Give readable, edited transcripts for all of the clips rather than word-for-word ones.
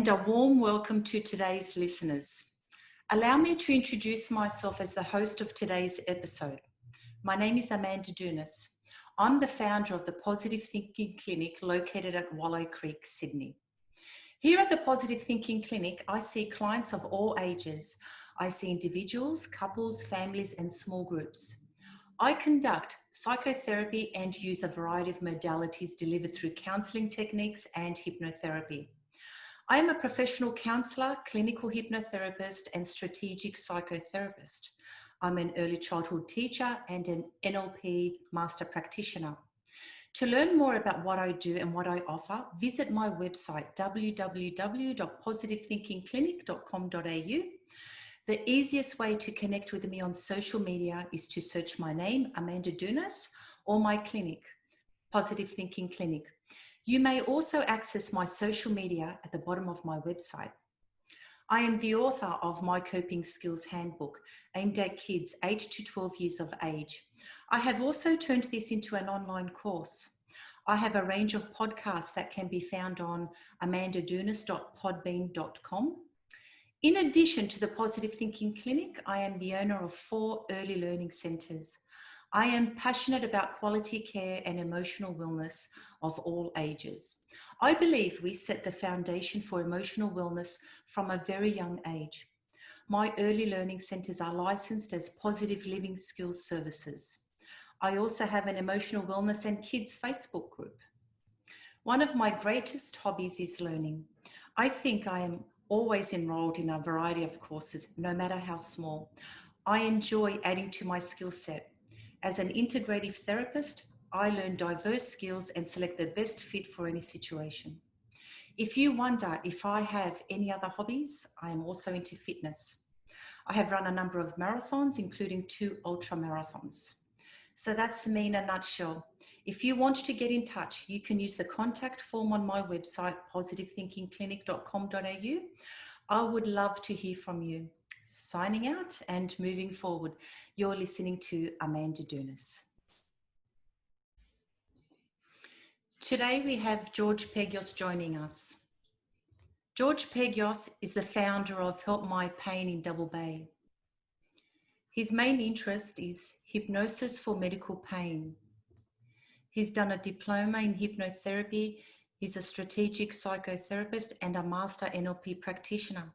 and a warm welcome to today's listeners. Allow me to introduce myself as the host of today's episode. My name is Amanda Dounis. I'm the founder of the Positive Thinking Clinic located at Wallow Creek, Sydney. Here at the Positive Thinking Clinic, I see clients of all ages. I see individuals, couples, families, and small groups. I conduct psychotherapy and use a variety of modalities delivered through counselling techniques and hypnotherapy. I am a professional counsellor, clinical hypnotherapist, and strategic psychotherapist. I'm an early childhood teacher and an NLP master practitioner. To learn more about what I do and what I offer, visit my website www.positivethinkingclinic.com.au. The easiest way to connect with me on social media is to search my name, Amanda Dounis, or my clinic, Positive Thinking Clinic. You may also access my social media at the bottom of my website. I am the author of My Coping Skills Handbook, aimed at kids aged to 12 years of age. I have also turned this into an online course. I have a range of podcasts that can be found on amandadounis.podbean.com. In addition to the Positive Thinking Clinic, I am the owner of 4 early learning centres. I am passionate about quality care and emotional wellness of all ages. I believe we set the foundation for emotional wellness from a very young age. My early learning centres are licensed as Positive Living Skills Services. I also have an emotional wellness and kids Facebook group. One of my greatest hobbies is learning. I think I am always enrolled in a variety of courses, no matter how small. I enjoy adding to my skill set. As an integrative therapist, I learn diverse skills and select the best fit for any situation. If you wonder if I have any other hobbies, I am also into fitness. I have run a number of marathons, including 2 ultra marathons. So that's me in a nutshell. If you want to get in touch, you can use the contact form on my website, positivethinkingclinic.com.au. I would love to hear from you. Signing out and moving forward. You're listening to Amanda Dounis. Today we have George Pegios joining us. George Pegios is the founder of Help My Pain in Double Bay. His main interest is hypnosis for medical pain. He's done a diploma in hypnotherapy. He's a strategic psychotherapist and a master NLP practitioner.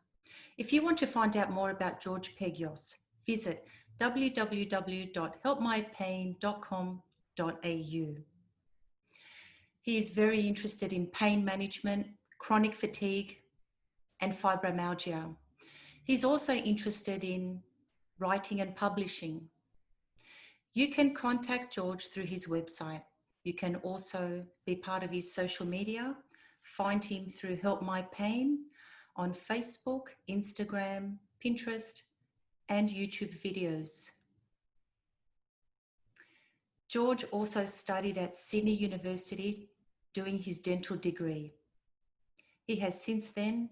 If you want to find out more about George Pegios, visit www.helpmypain.com.au. He is very interested in pain management, chronic fatigue, and fibromyalgia. He's also interested in writing and publishing. You can contact George through his website. You can also be part of his social media. Find him through Help My Pain on Facebook, Instagram, Pinterest, and YouTube videos. George also studied at Sydney University doing his dental degree. He has since then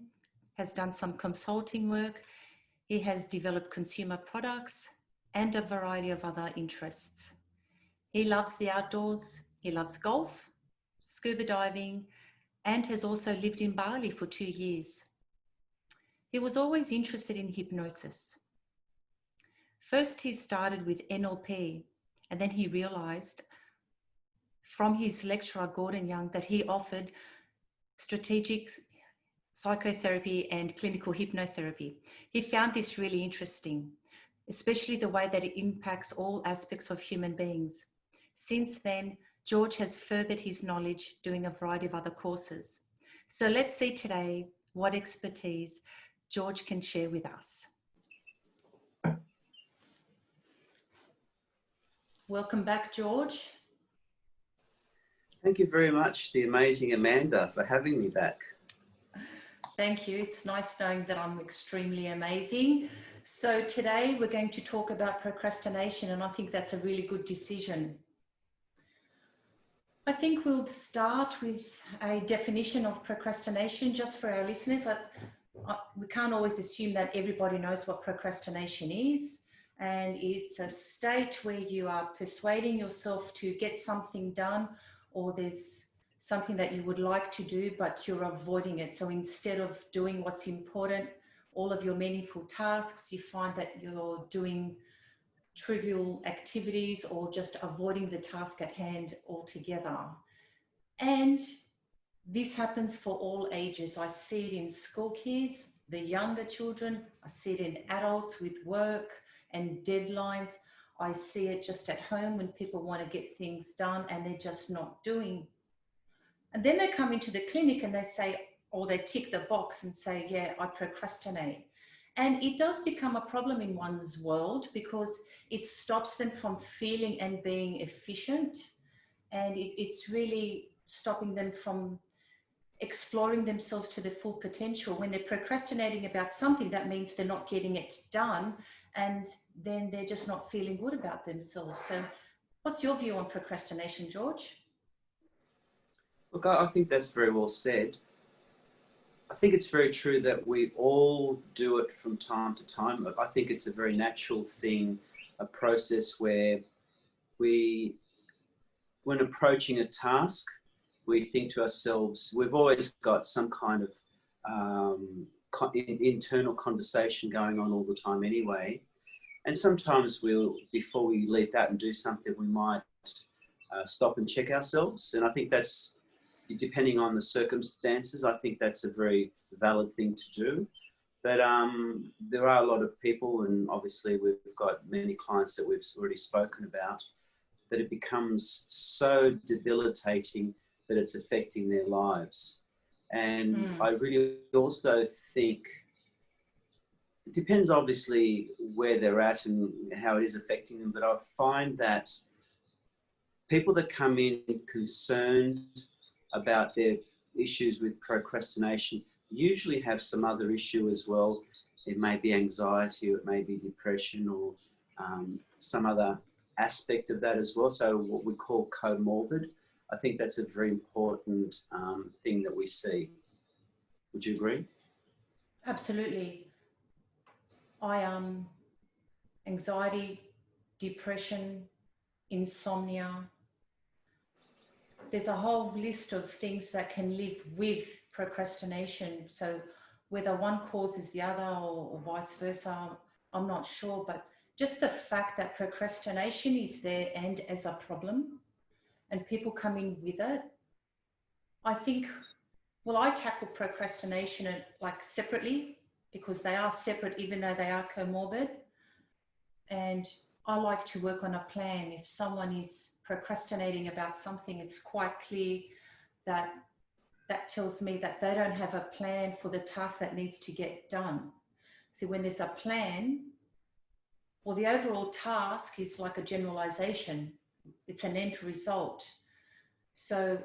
done some consulting work. He has developed consumer products and a variety of other interests. He loves the outdoors. He loves golf, scuba diving, and has also lived in Bali for 2 years. He was always interested in hypnosis. First, he started with NLP, and then he realized from his lecturer, Gordon Young, that he offered strategic psychotherapy and clinical hypnotherapy. He found this really interesting, especially the way that it impacts all aspects of human beings. Since then, George has furthered his knowledge doing a variety of other courses. So let's see today what expertise George can share with us. Welcome back, George. Thank you very much, the amazing Amanda, for having me back. Thank you. It's nice knowing that I'm extremely amazing. So today we're going to talk about procrastination, and I think that's a really good decision. I think we'll start with a definition of procrastination just for our listeners. We can't always assume that everybody knows what procrastination is. And it's a state where you are persuading yourself to get something done, or there's something that you would like to do, but you're avoiding it. So instead of doing what's important, all of your meaningful tasks, you find that you're doing trivial activities or just avoiding the task at hand altogether. And this happens for all ages. I see it in school kids, the younger children. I see it in adults with work and deadlines. I see it just at home when people want to get things done and they're just not doing. And then they come into the clinic and they say, or they tick the box and say, yeah, I procrastinate. And it does become a problem in one's world because it stops them from feeling and being efficient. And it's really stopping them from exploring themselves to their full potential. When they're procrastinating about something, that means they're not getting it done. And then they're just not feeling good about themselves. So what's your view on procrastination, George? Look, I think that's very well said. I think it's very true that we all do it from time to time. I think it's a very natural thing, a process where when approaching a task, we think to ourselves, we've always got some kind of internal conversation going on all the time anyway. And sometimes before we leap out and do something, we might stop and check ourselves. And I think that's, depending on the circumstances, I think that's a very valid thing to do. But there are a lot of people, and obviously we've got many clients that we've already spoken about, that it becomes so debilitating that it's affecting their lives. And I really also think it depends obviously where they're at and how it is affecting them, but I find that people that come in concerned about their issues with procrastination usually have some other issue as well. It may be anxiety, or it may be depression, or some other aspect of that as well. So what we call comorbid. I think that's a very important thing that we see. Would you agree? Absolutely. Anxiety, depression, insomnia. There's a whole list of things that can live with procrastination. So whether one causes the other or vice versa, I'm not sure. But just the fact that procrastination is there and as a problem and people come in with it, I think, well, I tackle procrastination like separately because they are separate even though they are comorbid. And I like to work on a plan. If someone is procrastinating about something, it's quite clear that that tells me that they don't have a plan for the task that needs to get done. So when there's a plan, well, the overall task is like a generalization. It's an end result. So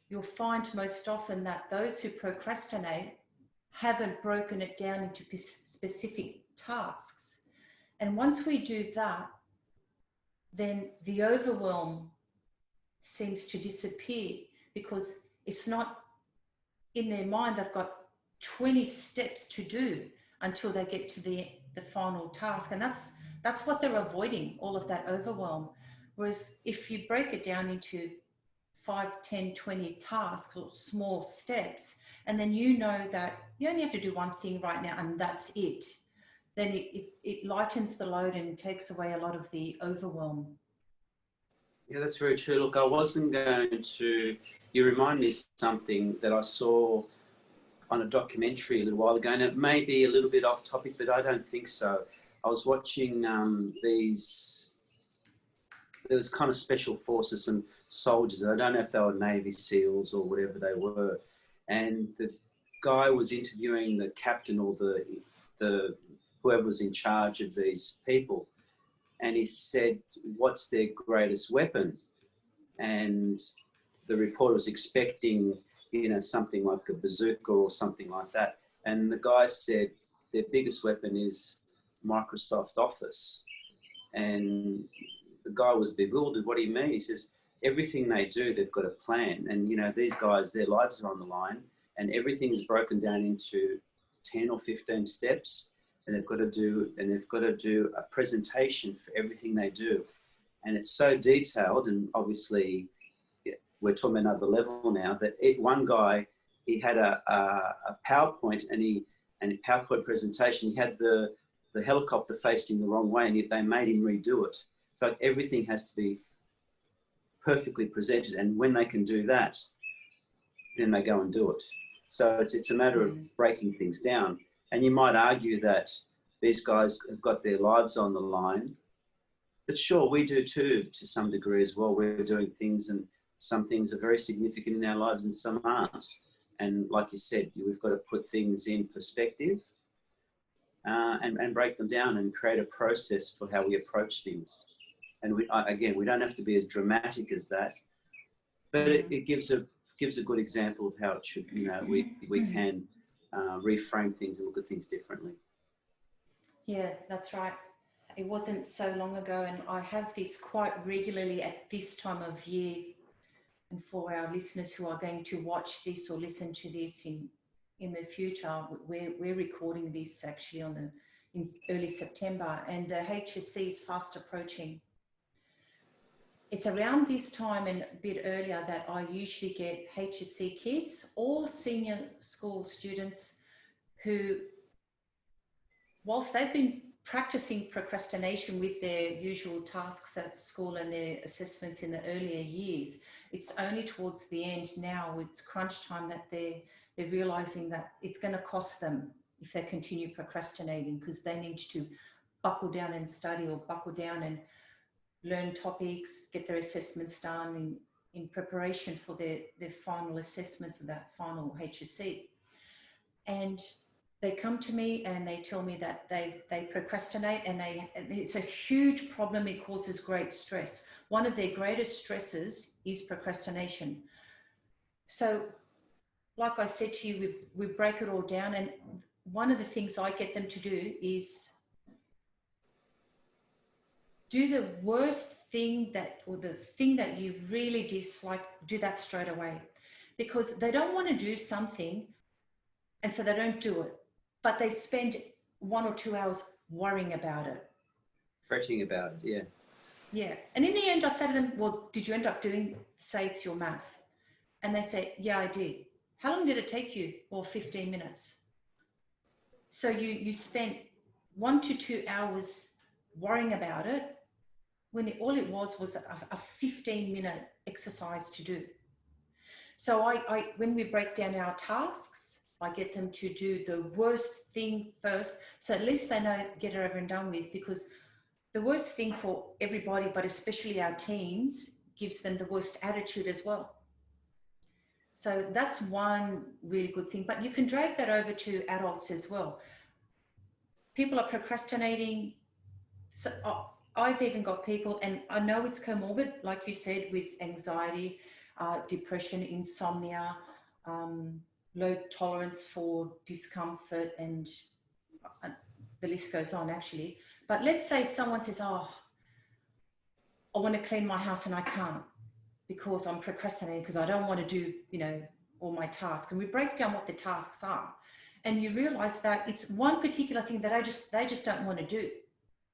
you'll find most often that those who procrastinate haven't broken it down into specific tasks. And once we do that, then the overwhelm seems to disappear because it's not in their mind, they've got 20 steps to do until they get to the final task. And that's what they're avoiding, all of that overwhelm. Whereas if you break it down into 5, 10, 20 tasks or small steps, and then you know that you only have to do one thing right now and that's it, then it lightens the load and takes away a lot of the overwhelm. Yeah, that's very true. Look, I wasn't going to, you remind me of something that I saw on a documentary a little while ago, and it may be a little bit off topic, but I don't think so. I was watching there was kind of special forces, some soldiers, I don't know if they were Navy SEALs or whatever they were, and the guy was interviewing the captain or the whoever was in charge of these people, and he said, what's their greatest weapon? And the reporter was expecting, something like a bazooka or something like that. And the guy said, their biggest weapon is Microsoft Office. And the guy was bewildered. What do you mean? He says, everything they do, they've got a plan. And, these guys, their lives are on the line, and everything is broken down into 10 or 15 steps. And they've got to do a presentation for everything they do. And it's so detailed, and obviously we're talking another level now, that one guy, he had a PowerPoint and PowerPoint presentation, he had the helicopter facing the wrong way, and they made him redo it. So everything has to be perfectly presented, and when they can do that, then they go and do it. So it's a matter of breaking things down. And you might argue that these guys have got their lives on the line, but sure, we do too, to some degree as well. We're doing things, and some things are very significant in our lives and some aren't. And like you said, we've got to put things in perspective and break them down and create a process for how we approach things. And again, we don't have to be as dramatic as that, but it gives a good example of how it should, we can reframe things and look at things differently. Yeah, that's right. It wasn't so long ago, and I have this quite regularly at this time of year. And for our listeners who are going to watch this or listen to this in the future, we're recording this actually in early September, and the HSC is fast approaching. It's around this time and a bit earlier that I usually get HSC kids or senior school students who, whilst they've been practicing procrastination with their usual tasks at school and their assessments in the earlier years, it's only towards the end now, it's crunch time, that they're realizing that it's going to cost them if they continue procrastinating, because they need to buckle down and study, or buckle down and learn topics, get their assessments done in preparation for their final assessments of that final HSC. And they come to me and they tell me that they procrastinate, and it's a huge problem. It causes great stress. One of their greatest stresses is procrastination. So like I said to you, we break it all down, and one of the things I get them to do is do the worst thing or the thing that you really dislike, do that straight away, because they don't want to do something, and so they don't do it. But they spend 1 or 2 hours worrying about it. Fretting about it, yeah. Yeah. And in the end, I say to them, well, did you end up doing, say it's your math? And they say, yeah, I did. How long did it take you? Well, 15 minutes. So you spent 1 to 2 hours worrying about it, when all it was a 15-minute exercise to do. So when we break down our tasks, I get them to do the worst thing first, so at least they know, get it over and done with, because the worst thing for everybody, but especially our teens, gives them the worst attitude as well. So that's one really good thing, but you can drag that over to adults as well. People are procrastinating. So I've even got people, and I know it's comorbid, like you said, with anxiety, depression, insomnia, low tolerance for discomfort, and the list goes on actually. But let's say someone says, oh, I want to clean my house and I can't because I'm procrastinating, because I don't want to do, all my tasks. And we break down what the tasks are, and you realize that it's one particular thing that they just don't want to do.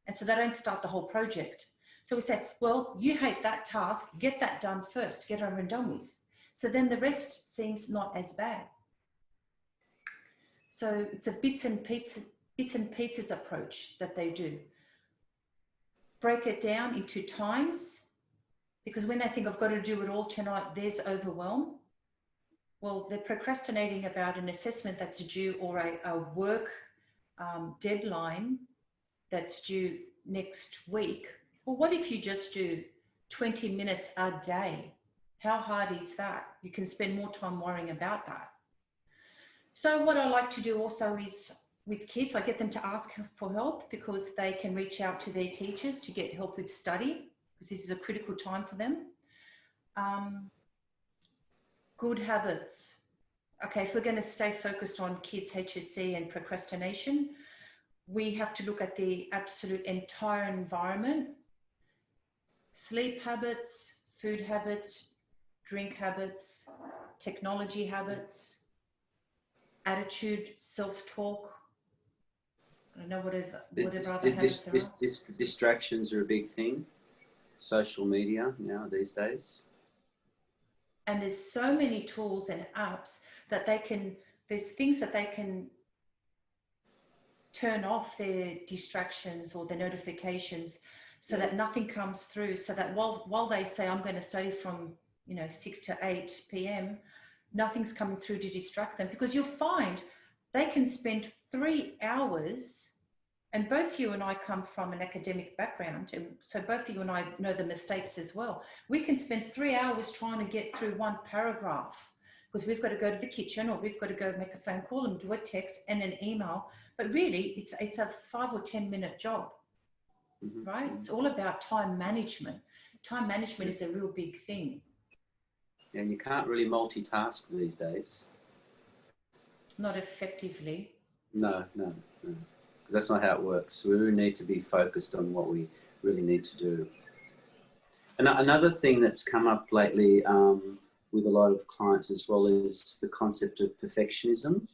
And so they don't start the whole project. So we say, well, you hate that task, get that done first, get over and done with. So then the rest seems not as bad. So it's a bits and pieces approach that they do. Break it down into times, because when they think I've got to do it all tonight, there's overwhelm. Well, they're procrastinating about an assessment that's due, or a work deadline that's due next week. Well, what if you just do 20 minutes a day? How hard is that? You can spend more time worrying about that. So what I like to do also is, with kids, I get them to ask for help, because they can reach out to their teachers to get help with study, because this is a critical time for them. Good habits. Okay, if we're going to stay focused on kids' HSC and procrastination, we have to look at the absolute entire environment: sleep habits, food habits, drink habits, technology habits, attitude, self-talk. I don't know, whatever other habits there are. Distractions are a big thing. Social media now these days. And there's so many tools and apps that there's things that they can turn off their distractions or their notifications so that nothing comes through, so that while they say, I'm going to study from 6 to 8 p.m, nothing's coming through to distract them. Because you'll find they can spend 3 hours, and both you and I come from an academic background, and so both you and I know the mistakes as well. We can spend 3 hours trying to get through one paragraph because we've got to go to the kitchen, or we've got to go make a phone call and do a text and an email. But really, it's a 5 or 10 minute job, right? It's all about time management. Time management is a real big thing. And you can't really multitask these days. Not effectively. No. Because that's not how it works. We really need to be focused on what we really need to do. And another thing that's come up lately with a lot of clients as well is the concept of perfectionism,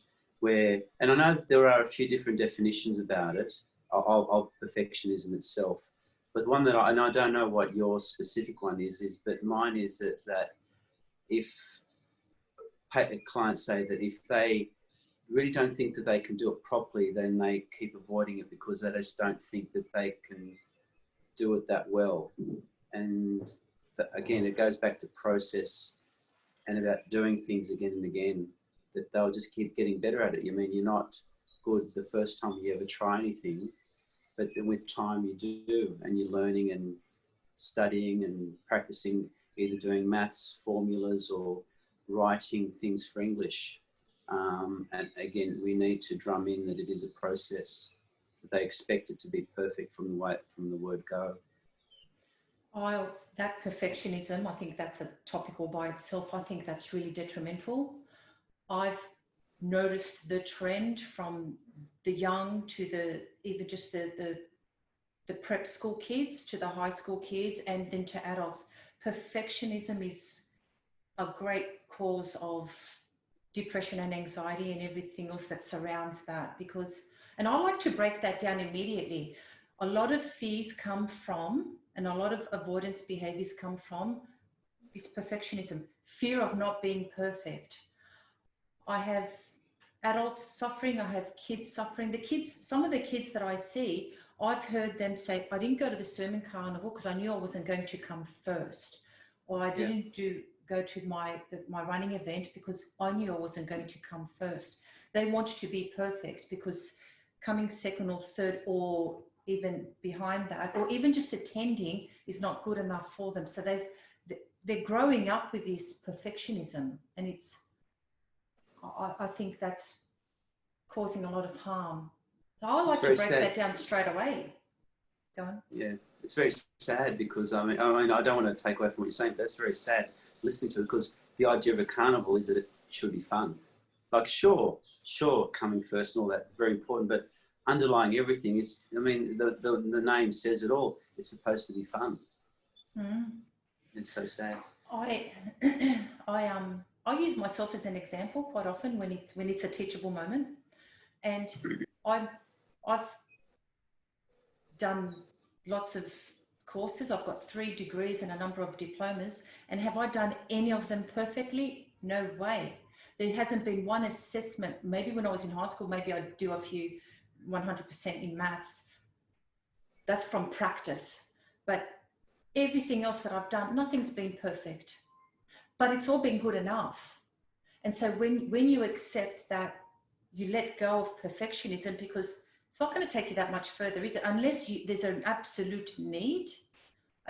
and I know there are a few different definitions about it, of perfectionism itself, but the one that and I don't know what your specific one is, but mine is that if clients say that if they really don't think that they can do it properly, then they keep avoiding it because they just don't think that they can do it that well. And again, it goes back to process and about doing things again and again, that they'll just keep getting better at it. I mean, you're not good the first time you ever try anything, but then with time you do, and you're learning and studying and practicing, either doing maths, formulas, or writing things for English. And again, we need to drum in that it is a process, that they expect it to be perfect from the word go. Oh, that perfectionism, I think that's a topic all by itself. I think that's really detrimental. I've noticed the trend from the young to even just the prep school kids to the high school kids and then to adults. Perfectionism is a great cause of depression and anxiety and everything else that surrounds that, and I like to break that down immediately. A lot of fears come from, and a lot of avoidance behaviors come from this perfectionism, fear of not being perfect. I have adults suffering, I have kids suffering. Some of the kids that I see, I've heard them say, I didn't go to the sermon carnival because I knew I wasn't going to come first, or I didn't go to my running event because I knew I wasn't going to come first. They want to be perfect because coming second or third or even behind that, or even just attending, is not good enough for them. So they're growing up with this perfectionism, and I think that's causing a lot of harm. So I like to break that down straight away. Go on. Yeah, it's very sad because I mean I don't want to take away from what you're saying, but that's very sad listening to it, because the idea of a carnival is that it should be fun. Like sure, coming first and all that, very important, but underlying everything is, I mean, the name says it all. It's supposed to be fun. It's so sad. I use myself as an example quite often when it's a teachable moment, and I've done lots of courses. I've got 3 degrees and a number of diplomas, and have I done any of them perfectly? No way. There hasn't been one assessment. Maybe when I was in high school, maybe I'd do a few 100% in maths. That's from practice. But everything else that I've done, nothing's been perfect, but it's all been good enough. And so when you accept that, you let go of perfectionism, because it's not going to take you that much further, is it? Unless there's an absolute need.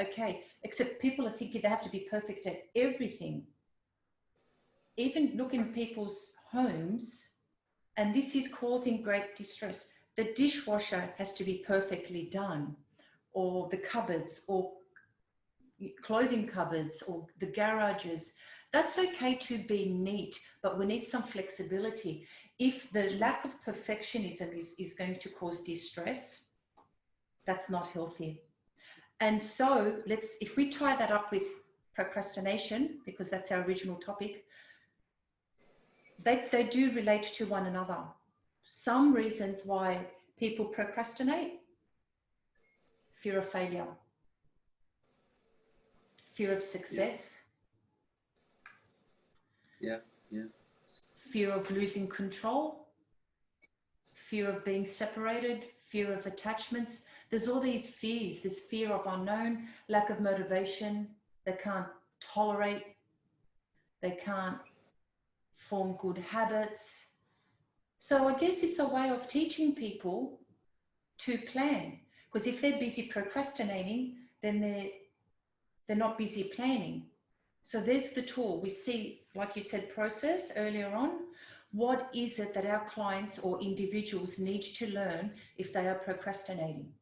Okay, except people are thinking they have to be perfect at everything. Even look in people's homes, and this is causing great distress. The dishwasher has to be perfectly done, or the cupboards, or clothing cupboards, or the garages. That's okay to be neat, but we need some flexibility. If the lack of perfectionism is going to cause distress, that's not healthy. And so if we tie that up with procrastination, because that's our original topic, they do relate to one another. Some reasons why people procrastinate: fear of failure, fear of success, Yeah. Yeah. Fear of losing control, fear of being separated, fear of attachments. There's all these fears, this fear of unknown, lack of motivation. They can't tolerate, they can't form good habits. So I guess it's a way of teaching people to plan. Because if they're busy procrastinating, then they're not busy planning. So there's the tool. We see, like you said, process earlier on. What is it that our clients or individuals need to learn if they are procrastinating?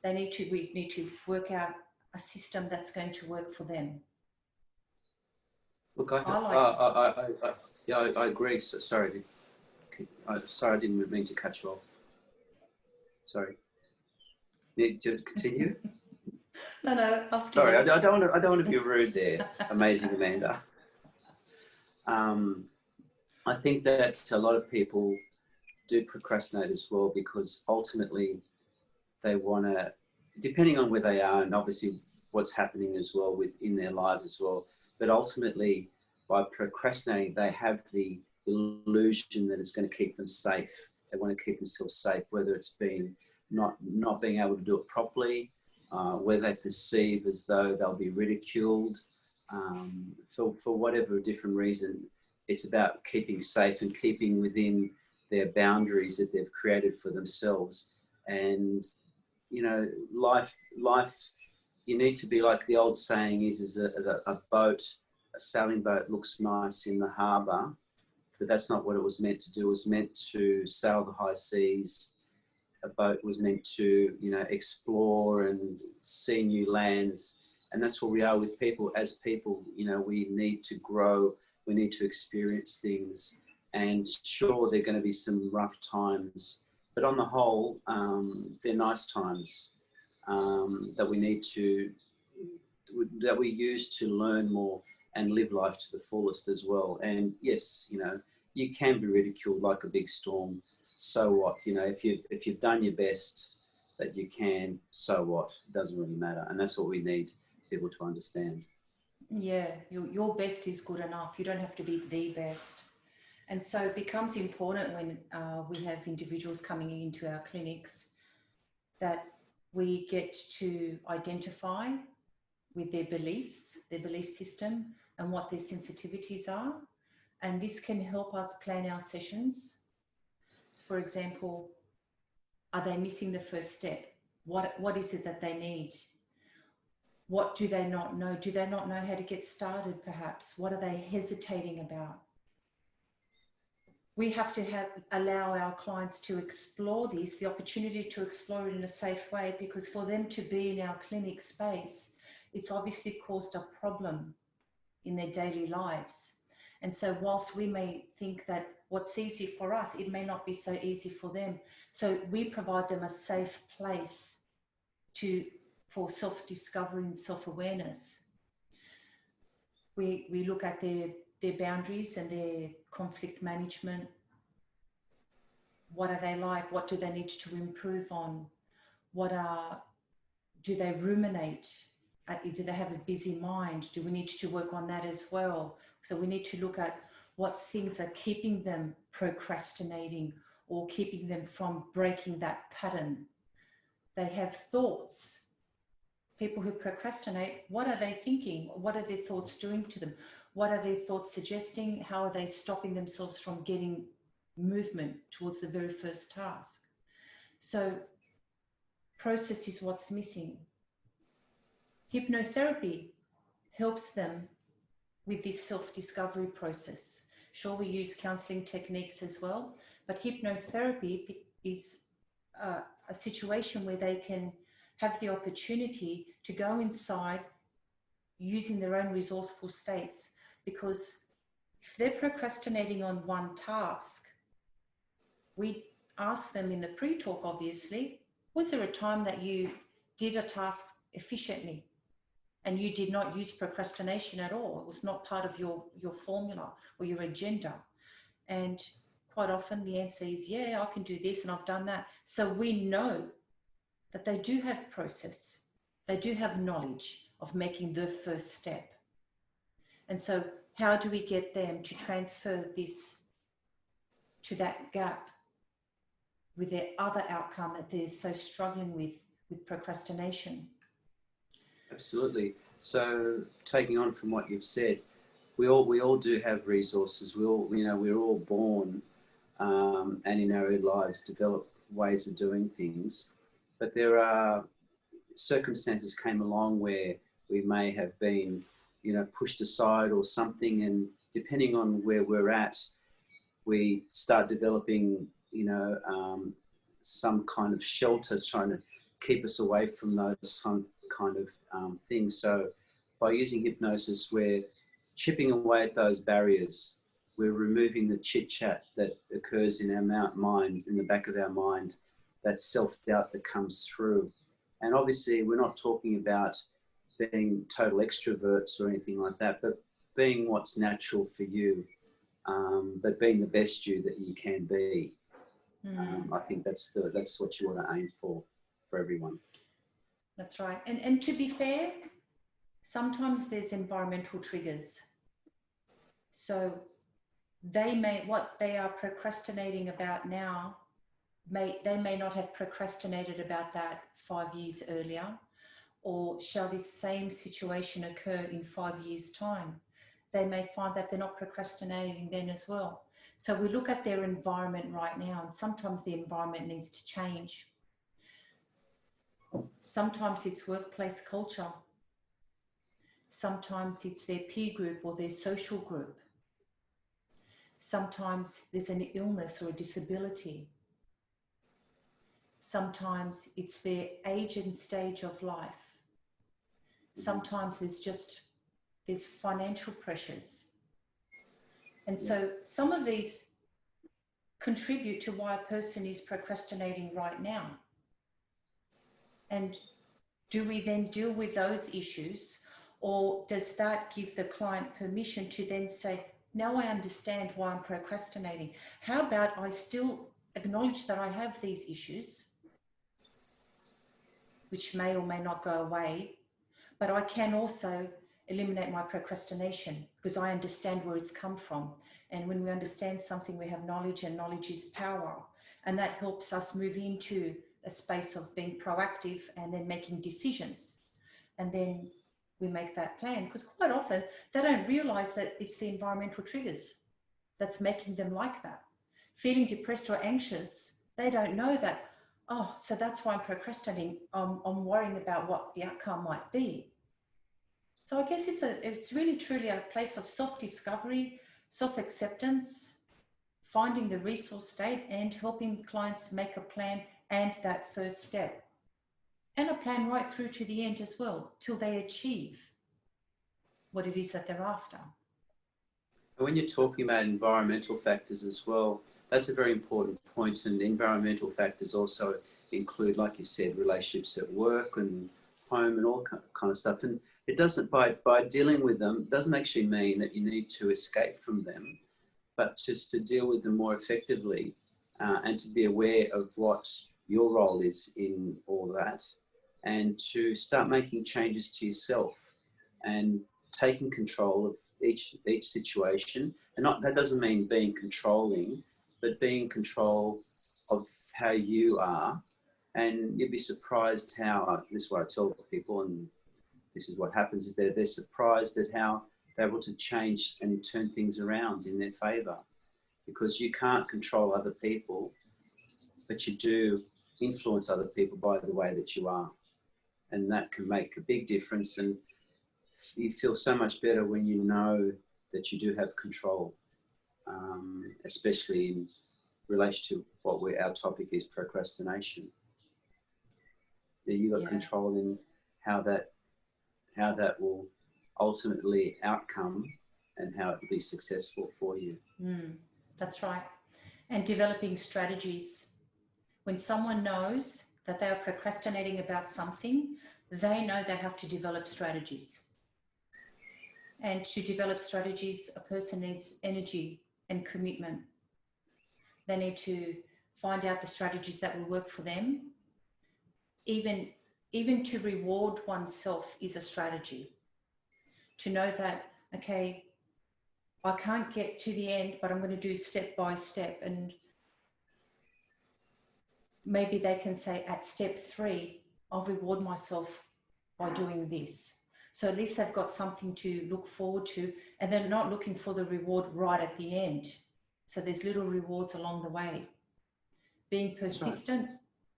We need to work out a system that's going to work for them. Look, I agree. So, sorry, sorry, I didn't mean to cut you off. Sorry. Need to continue? No, after Sorry, you. I don't want to be rude there. Amazing, Amanda. I think that a lot of people do procrastinate as well because ultimately they want to, depending on where they are and obviously what's happening as well within their lives as well, but ultimately by procrastinating they have the illusion that it's going to keep them safe. They want to keep themselves safe, whether it's been not being able to do it properly, where they perceive as though they'll be ridiculed, for whatever different reason. It's about keeping safe and keeping within their boundaries that they've created for themselves. And you know, life, you need to be, like the old saying is a boat, a sailing boat looks nice in the harbour, but that's not what it was meant to do. It was meant to sail the high seas. A boat was meant to, you know, explore and see new lands. And that's what we are with people. As people, you know, we need to grow, we need to experience things. And sure, there are going to be some rough times, but on the whole, they're nice times that we need to, that we use to learn more and live life to the fullest as well. And yes, you know, you can be ridiculed like a big storm. So what? You know, if you've done your best that you can, so what? It doesn't really matter. And that's what we need people to understand. Yeah, your best is good enough. You don't have to be the best. And so it becomes important when we have individuals coming into our clinics that we get to identify with their beliefs, their belief system, and what their sensitivities are. And this can help us plan our sessions. For example, are they missing the first step? What is it that they need? What do they not know? Do they not know how to get started, perhaps? What are they hesitating about? We have to allow our clients to explore this, the opportunity to explore it in a safe way, because for them to be in our clinic space, it's obviously caused a problem in their daily lives. And so whilst we may think that what's easy for us, it may not be so easy for them. So we provide them a safe place for self-discovery and self-awareness. We look at their boundaries and their conflict management. What are they like? What do they need to improve on? Do they ruminate? Do they have a busy mind? Do we need to work on that as well? So we need to look at what things are keeping them procrastinating or keeping them from breaking that pattern. They have thoughts. People who procrastinate, what are they thinking? What are their thoughts doing to them? What are their thoughts suggesting? How are they stopping themselves from getting movement towards the very first task? So process is what's missing. Hypnotherapy helps them with this self-discovery process. Sure, we use counselling techniques as well, but hypnotherapy is a situation where they can have the opportunity to go inside using their own resourceful states, because if they're procrastinating on one task, we ask them in the pre-talk, obviously, was there a time that you did a task efficiently and you did not use procrastination at all? It was not part of your formula or your agenda. And quite often the answer is, yeah, I can do this and I've done that. So we know that they do have process. They do have knowledge of making the first step. And so how do we get them to transfer this to that gap with their other outcome that they're so struggling with procrastination? Absolutely. So taking on from what you've said, we all do have resources. We're all born and in our lives develop ways of doing things, but there are circumstances came along where we may have been, pushed aside or something, and depending on where we're at, we start developing, some kind of shelter trying to keep us away from those kind of things. So by using hypnosis, we're chipping away at those barriers. We're removing the chit-chat that occurs in our mind, in the back of our mind, that self-doubt that comes through. And obviously, we're not talking about being total extroverts or anything like that, but being what's natural for you, but being the best you that you can be. I think that's what you want to aim for everyone. That's right. And to be fair, sometimes there's environmental triggers. So what they are procrastinating about now, they may not have procrastinated about that 5 years earlier, or shall this same situation occur in 5 years' time? They may find that they're not procrastinating then as well. So we look at their environment right now, and sometimes the environment needs to change. Sometimes it's workplace culture. Sometimes it's their peer group or their social group. Sometimes there's an illness or a disability. Sometimes it's their age and stage of life. Sometimes there's financial pressures. And so some of these contribute to why a person is procrastinating right now. And do we then deal with those issues, or does that give the client permission to then say, now I understand why I'm procrastinating. How about I still acknowledge that I have these issues, which may or may not go away, but I can also eliminate my procrastination because I understand where it's come from. And when we understand something, we have knowledge, and knowledge is power. And that helps us move into a space of being proactive and then making decisions. And then we make that plan, because quite often they don't realize that it's the environmental triggers that's making them like that. Feeling depressed or anxious, they don't know that, oh, so that's why I'm procrastinating. I'm worrying about what the outcome might be. So I guess it's really truly a place of self-discovery, self-acceptance, finding the resource state, and helping clients make a plan and that first step. And a plan right through to the end as well, till they achieve what it is that they're after. When you're talking about environmental factors as well, that's a very important point. And environmental factors also include, like you said, relationships at work and home and all kind of stuff. And it doesn't, by dealing with them, doesn't actually mean that you need to escape from them, but just to deal with them more effectively, and to be aware of what your role is in all that, and to start making changes to yourself and taking control of each situation. And that doesn't mean being controlling, but being in control of how you are. And you'd be surprised how, this is what I tell people, and this is what happens, is they're surprised at how they're able to change and turn things around in their favor. Because you can't control other people, but you do influence other people by the way that you are. And that can make a big difference. And you feel so much better when you know that you do have control, especially in relation to what our topic is, procrastination. That you got control in how that will ultimately outcome and how it will be successful for you. That's right. And developing strategies. When someone knows that they are procrastinating about something, they know they have to develop strategies. And to develop strategies, a person needs energy and commitment. They need to find out the strategies that will work for them. Even to reward oneself is a strategy. To know that, okay, I can't get to the end, but I'm going to do step by step. And maybe they can say at step 3, I'll reward myself by doing this. So at least they've got something to look forward to, and they're not looking for the reward right at the end. So there's little rewards along the way. Being persistent,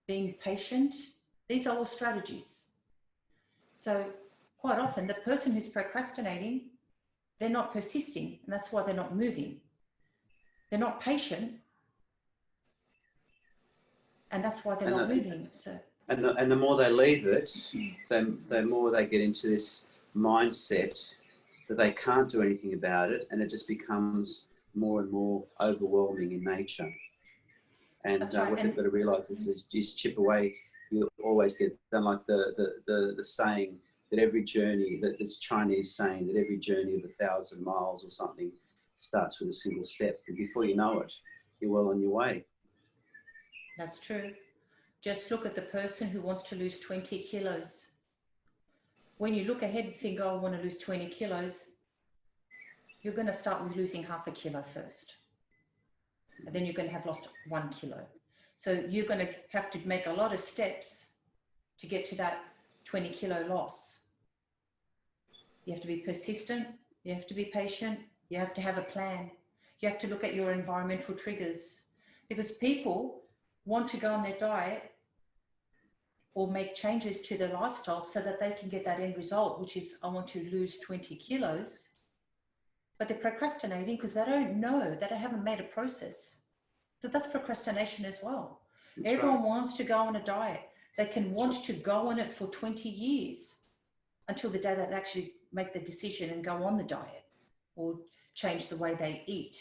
being patient, these are all strategies. So quite often the person who's procrastinating, they're not persisting, and that's why they're not moving. They're not patient, and that's why they're not moving. So and the more they leave it, the more they get into this mindset that they can't do anything about it, and it just becomes more and more overwhelming in nature. And right. What they've got to realise is just chip away. You'll always get done, like the saying that every journey, that this Chinese saying that every journey of 1,000 miles or something starts with a single step, and before you know it, you're well on your way. That's true. Just look at the person who wants to lose 20 kilos. When you look ahead and think, oh, I want to lose 20 kilos, you're going to start with losing half a kilo first. And then you're going to have lost 1 kilo. So you're going to have to make a lot of steps to get to that 20 kilo loss. You have to be persistent. You have to be patient. You have to have a plan. You have to look at your environmental triggers, because people want to go on their diet or make changes to their lifestyle so that they can get that end result, which is, I want to lose 20 kilos. But they're procrastinating because they don't know, that they haven't made a process. So that's procrastination as well. That's Everyone right. wants to go on a diet. They can want to go on it for 20 years until the day that they actually make the decision and go on the diet or change the way they eat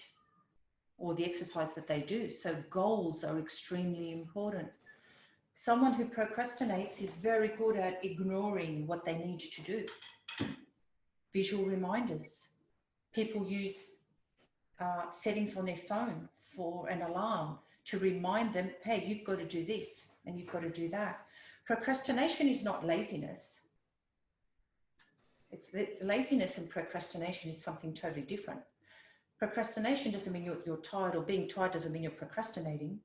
or the exercise that they do. So goals are extremely important. Someone who procrastinates is very good at ignoring what they need to do. Visual reminders. People use settings on their phone for an alarm to remind them, hey, you've got to do this and you've got to do that. Procrastination is not laziness. Laziness and procrastination is something totally different. Procrastination doesn't mean you're tired, or being tired doesn't mean you're procrastinating.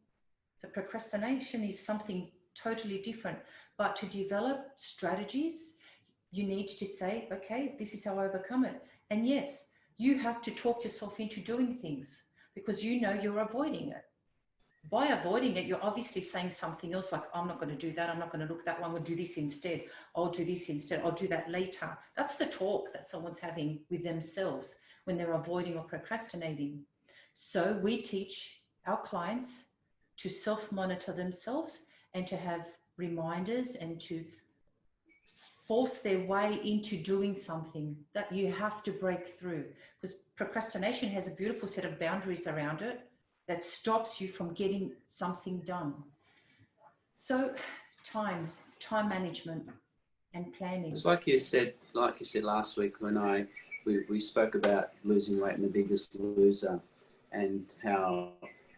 So procrastination is something totally different. But to develop strategies, you need to say, okay, this is how I overcome it. And yes, you have to talk yourself into doing things because you know you're avoiding it. By avoiding it, you're obviously saying something else like, I'm not going to do that. I'm not going to look that one. We'll do this instead. I'll do this instead. I'll do that later. That's the talk that someone's having with themselves when they're avoiding or procrastinating. So we teach our clients to self-monitor themselves and to have reminders and to force their way into doing something that you have to break through, because procrastination has a beautiful set of boundaries around it that stops you from getting something done. So time management and planning. It's like you said last week when we spoke about losing weight and The Biggest Loser, and how,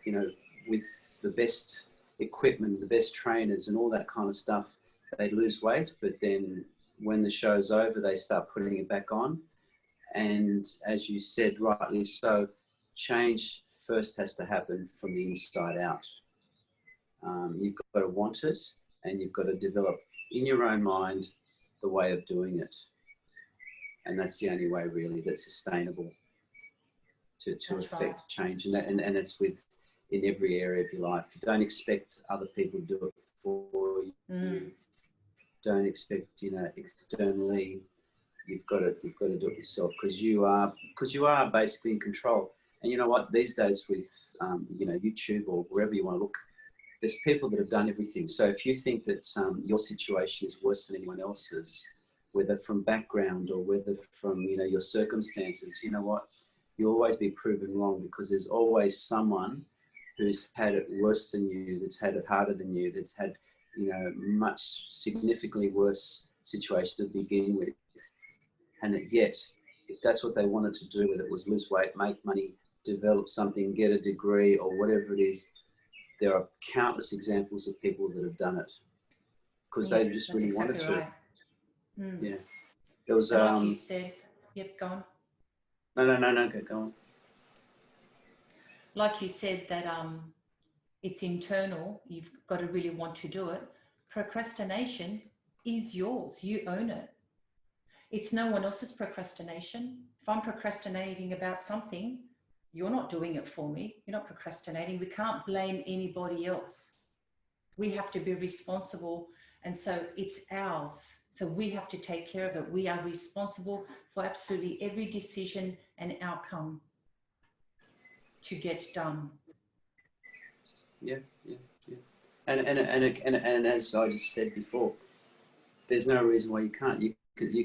you know, with the best equipment, the best trainers and all that kind of stuff, they lose weight, but then when the show's over, they start putting it back on. And as you said, rightly so, change first has to happen from the inside out. You've got to want it, and you've got to develop in your own mind the way of doing it. And that's the only way really that's sustainable to affect change. And it's in every area of your life. You don't expect other people to do it for you. Don't expect, externally. You've got to do it yourself, because you are basically in control. And you know what? These days with YouTube or wherever you want to look, there's people that have done everything. So if you think that your situation is worse than anyone else's, whether from background or whether from your circumstances, you know what? You'll always be proven wrong, because there's always someone who's had it worse than you, that's had it harder than you, that's had much significantly worse situation to begin with. And yet, if that's what they wanted to do, whether it was lose weight, make money, develop something, get a degree, or whatever it is, there are countless examples of people that have done it because they just really wanted to. Right. Yeah. There was like you said. Yep, go on. No, go on. like you said, that it's internal, you've got to really want to do it. Procrastination is yours, you own it. It's no one else's procrastination. If I'm procrastinating about something, you're not doing it for me. You're not procrastinating. We can't blame anybody else. We have to be responsible. And so it's ours. So we have to take care of it. We are responsible for absolutely every decision and outcome to get done. Yeah. And as I just said before, there's no reason why you can't. You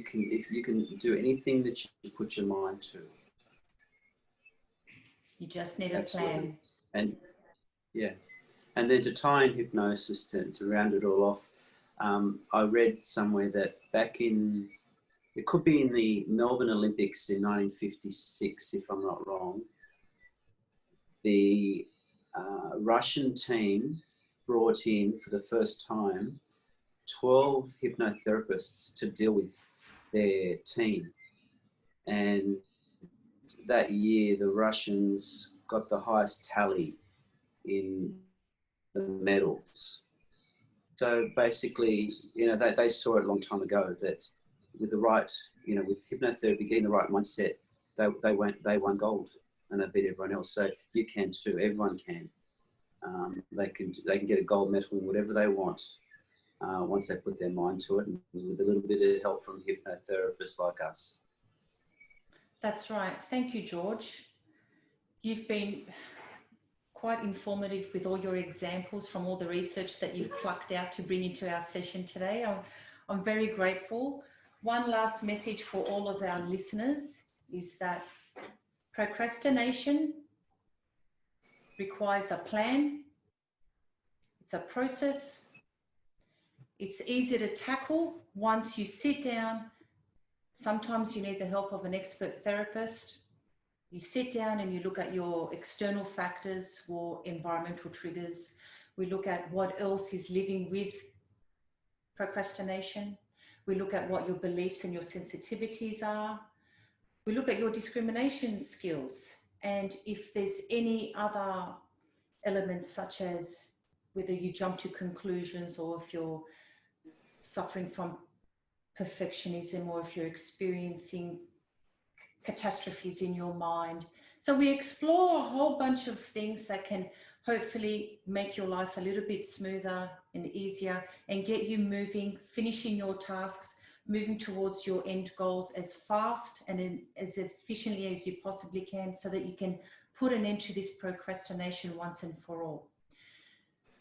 can do anything that you put your mind to. You just need a plan. And yeah, and then to tie in hypnosis to round it all off, I read somewhere that back in, it could be in the Melbourne Olympics in 1956, if I'm not wrong, the Russian team brought in for the first time 12 hypnotherapists to deal with their team. And that year, the Russians got the highest tally in the medals. So basically, they saw it a long time ago that with the right, with hypnotherapy, getting the right mindset, they won gold and they beat everyone else. So you can too. Everyone can. They can get a gold medal in whatever they want once they put their mind to it, and with a little bit of help from hypnotherapists like us. That's right. Thank you, George. You've been quite informative with all your examples from all the research that you've plucked out to bring into our session today. I'm very grateful. One last message for all of our listeners is that procrastination requires a plan. It's a process. It's easy to tackle once you sit down. Sometimes you need the help of an expert therapist. You sit down and you look at your external factors or environmental triggers. We look at what else is living with procrastination. We look at what your beliefs and your sensitivities are. We look at your discrimination skills. And if there's any other elements, such as whether you jump to conclusions, or if you're suffering from perfectionism, or if you're experiencing catastrophes in your mind. So we explore a whole bunch of things that can hopefully make your life a little bit smoother and easier, and get you moving, finishing your tasks, moving towards your end goals as fast and as efficiently as you possibly can, so that you can put an end to this procrastination once and for all.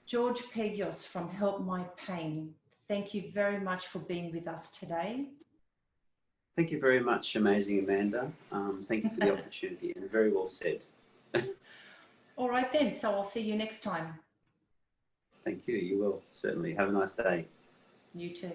George Pegios from Help My Pain, thank you very much for being with us today. Thank you very much, amazing Amanda. Thank you for the opportunity, and very well said. All right then, so I'll see you next time. Thank you, you will, certainly. Have a nice day. You too.